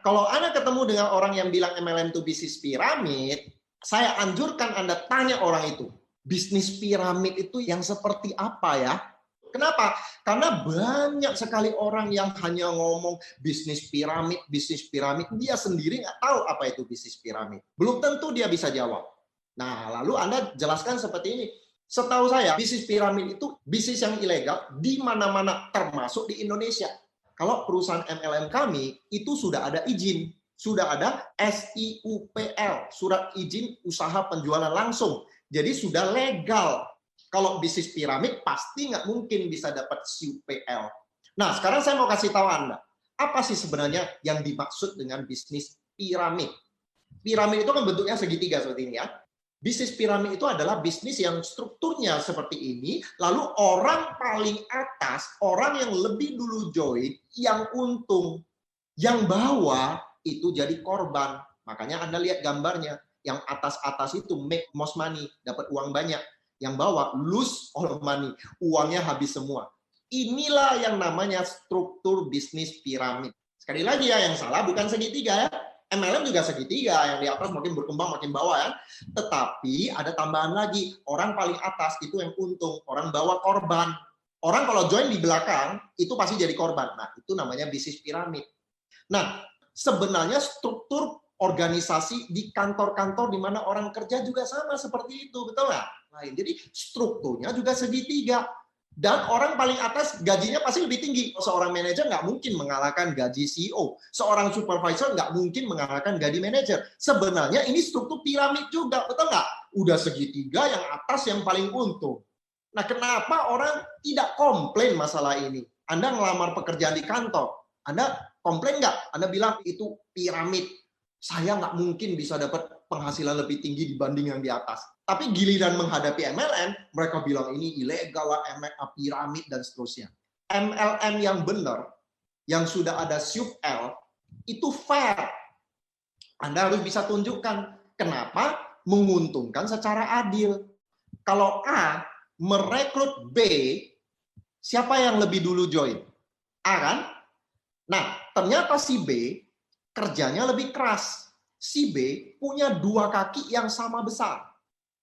Kalau Anda ketemu dengan orang yang bilang MLM itu bisnis piramid, saya anjurkan Anda tanya orang itu, bisnis piramid itu yang seperti apa ya? Kenapa? Karena banyak sekali orang yang hanya ngomong bisnis piramid, dia sendiri nggak tahu apa itu bisnis piramid. Belum tentu dia bisa jawab. Nah, lalu Anda jelaskan seperti ini. Setahu saya, bisnis piramid itu bisnis yang ilegal di mana-mana, termasuk di Indonesia. Kalau perusahaan MLM kami, itu sudah ada izin. Sudah ada SIUPL, Surat Izin Usaha Penjualan Langsung. Jadi sudah legal. Kalau bisnis piramid, pasti nggak mungkin bisa dapat SIUPL. Nah, sekarang saya mau kasih tahu Anda, apa sih sebenarnya yang dimaksud dengan bisnis piramid? Piramid itu kan bentuknya segitiga seperti ini ya. Bisnis piramid itu adalah bisnis yang strukturnya seperti ini, lalu orang paling atas, orang yang lebih dulu join, yang untung, yang bawah itu jadi korban. Makanya Anda lihat gambarnya, yang atas-atas itu make most money, dapat uang banyak, yang bawah lose all money, uangnya habis semua. Inilah yang namanya struktur bisnis piramid. Sekali lagi ya, yang salah bukan segitiga ya. MLM juga segitiga, yang di atas makin berkembang makin bawah ya. Tetapi ada tambahan lagi, orang paling atas itu yang untung, orang bawah korban. Orang kalau join di belakang itu pasti jadi korban. Nah, itu namanya bisnis piramid. Nah, sebenarnya struktur organisasi di kantor-kantor di mana orang kerja juga sama seperti itu, betul nggak? Jadi strukturnya juga segitiga. Dan orang paling atas gajinya pasti lebih tinggi. Seorang manajer nggak mungkin mengalahkan gaji CEO. Seorang supervisor nggak mungkin mengalahkan gaji manajer. Sebenarnya ini struktur piramid juga, betul nggak? Udah segitiga, yang atas yang paling untung. Nah, kenapa orang tidak komplain masalah ini? Anda ngelamar pekerjaan di kantor, Anda komplain nggak? Anda bilang itu piramid. Saya nggak mungkin bisa dapat penghasilan lebih tinggi dibanding yang di atas. Tapi giliran menghadapi MLM, mereka bilang ini ilegal lah, piramid, dan seterusnya. MLM yang benar, yang sudah ada SIUPL, itu fair. Anda harus bisa tunjukkan kenapa menguntungkan secara adil. Kalau A merekrut B, siapa yang lebih dulu join? A kan? Nah, ternyata si B kerjanya lebih keras. Si B punya dua kaki yang sama besar.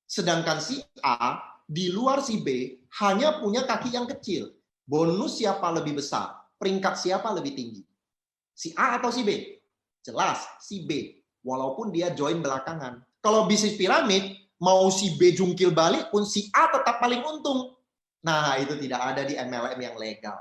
Sedangkan si A di luar si B hanya punya kaki yang kecil. Bonus siapa lebih besar? Peringkat siapa lebih tinggi? Si A atau si B? Jelas si B. Walaupun dia join belakangan. Kalau bisnis piramid, mau si B jungkil balik pun si A tetap paling untung. Nah, itu tidak ada di MLM yang legal.